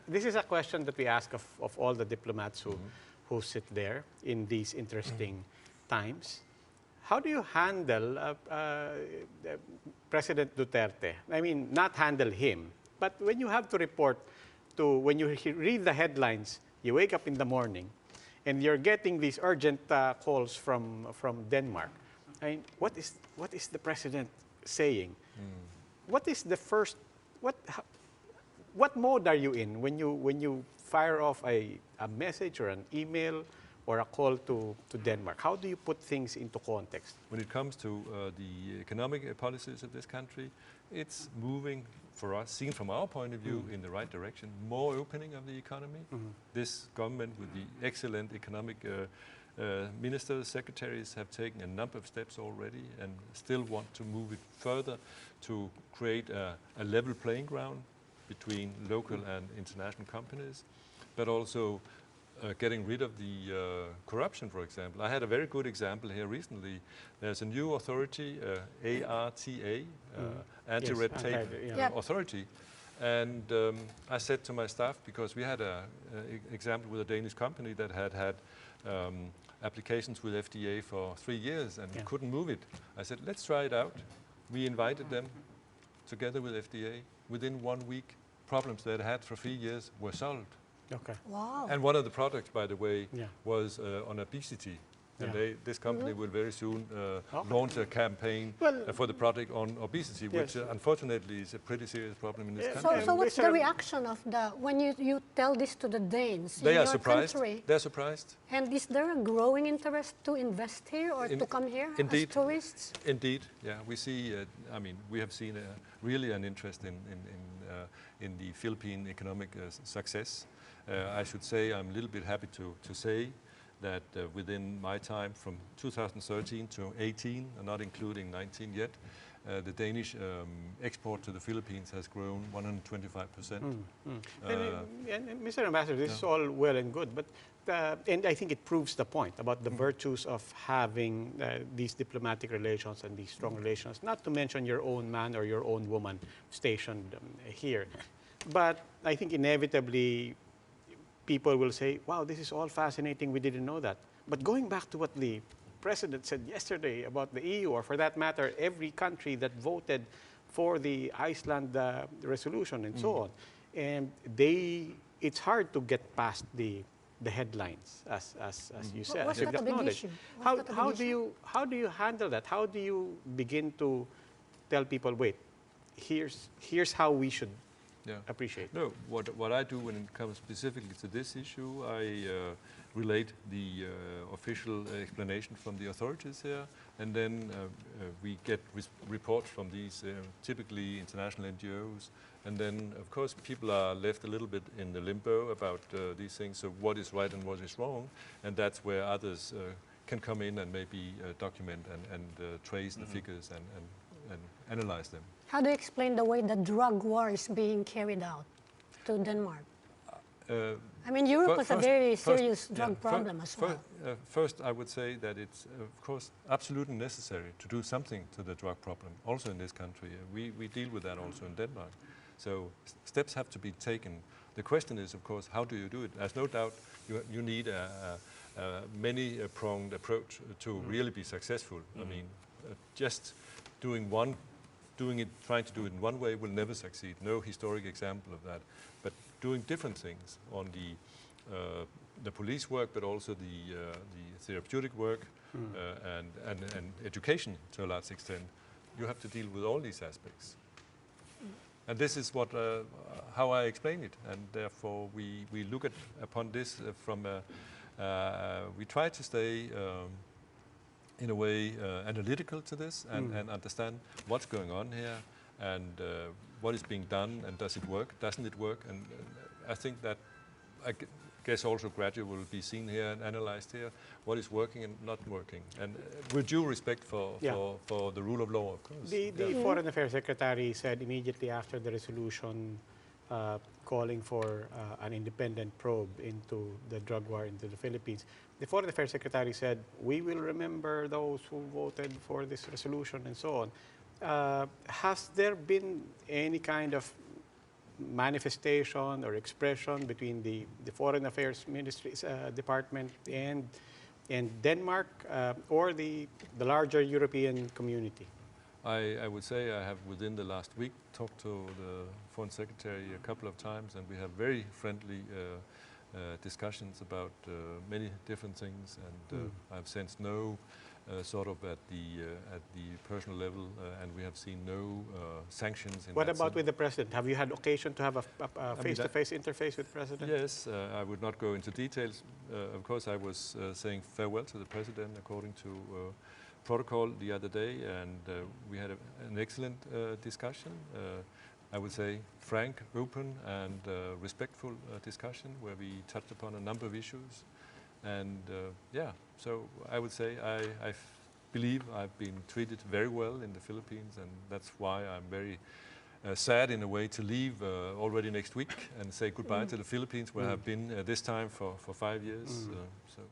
this is a question that we ask of all the diplomats who sit there in these interesting times. How do you handle President Duterte? I mean, not handle him, but when you have to report to, when you read the headlines, you wake up in the morning and you're getting these urgent calls from Denmark. I mean, what is the president saying? What is the first, what mode are you in when you fire off a message or an email or a call to Denmark? How do you put things into context? When it comes to the economic policies of this country, it's moving for us, seen from our point of view, in the right direction. More opening of the economy. This government with the excellent economic ministers, secretaries have taken a number of steps already and still want to move it further to create a level playing ground between local and international companies, but also getting rid of the corruption, for example. I had a very good example here recently. There's a new authority, ARTA, Anti-Red Tape Authority. And I said to my staff, because we had an example with a Danish company that had applications with FDA for 3 years and couldn't move it. I said, let's try it out. We invited them together with FDA. Within 1 week, problems they had for 3 years were solved. Okay. Wow. And one of the products, by the way, was on obesity. And this company will very soon launch a campaign for the product on obesity, which unfortunately is a pretty serious problem in this country. So what's the reaction of when you tell this to the Danes? They are surprised. They're surprised. And is there a growing interest to invest here or to come here as tourists? Indeed, yeah. We see, I mean, we have seen really an interest in the Philippine economic success. I should say I'm a little bit happy to say that within my time from 2013 to 18, not including 19 yet, the Danish export to the Philippines has grown 125%. And Mr. Ambassador, this is all well and good, but and I think it proves the point about the virtues of having these diplomatic relations and these strong relations, not to mention your own man or your own woman stationed here. But I think inevitably people will say, wow, this is all fascinating, we didn't know that. But going back to what the President said yesterday about the EU, or for that matter, every country that voted for the Iceland resolution and so on, and it's hard to get past the headlines, as you said, as you've acknowledged. How do you handle that? How do you begin to tell people, wait, here's how we should appreciate? No, what I do when it comes specifically to this issue, I relate the official explanation from the authorities here, and then we get reports from these typically international NGOs, and then of course people are left a little bit in the limbo about these things, so what is right and what is wrong, and that's where others can come in and maybe document and trace the figures and analyze them. How do you explain the way the drug war is being carried out to Denmark? I mean, Europe has a very serious drug problem as well. First, I would say that it's, of course, absolutely necessary to do something to the drug problem, also in this country. We deal with that also in Denmark. So steps have to be taken. The question is, of course, how do you do it? There's no doubt you need a many-pronged approach to really be successful. I mean, just trying to do it in one way will never succeed. No historic example of that. But doing different things on the police work, but also the therapeutic work and education to a large extent, you have to deal with all these aspects. And this is how I explain it. And therefore, we look upon this from we try to stay in a way analytical to this and understand what's going on here and what is being done and does it work, doesn't it work? And I think that, I guess also gradually will be seen here and analyzed here, what is working and not working. And with due respect for the rule of law, of course. The Foreign Affairs Secretary said immediately after the resolution calling for an independent probe into the drug war into the Philippines, the Foreign Affairs Secretary said, we will remember those who voted for this resolution and so on. Has there been any kind of manifestation or expression between the Foreign Affairs Ministry's department and Denmark or the larger European community? I would say I have within the last week talked to the Foreign Secretary a couple of times, and we have very friendly discussions about many different things, and I've sensed no sort of at the personal level, and we have seen no sanctions. What about with the President? Have you had occasion to have a face-to-face interface with the President? Yes, I would not go into details. Of course, I was saying farewell to the President according to protocol the other day, and we had an excellent discussion. I would say frank, open, and respectful discussion where we touched upon a number of issues. And yeah, so I would say I believe I've been treated very well in the Philippines, and that's why I'm very sad in a way to leave already next week and say goodbye to the Philippines, where I've been this time for 5 years. So.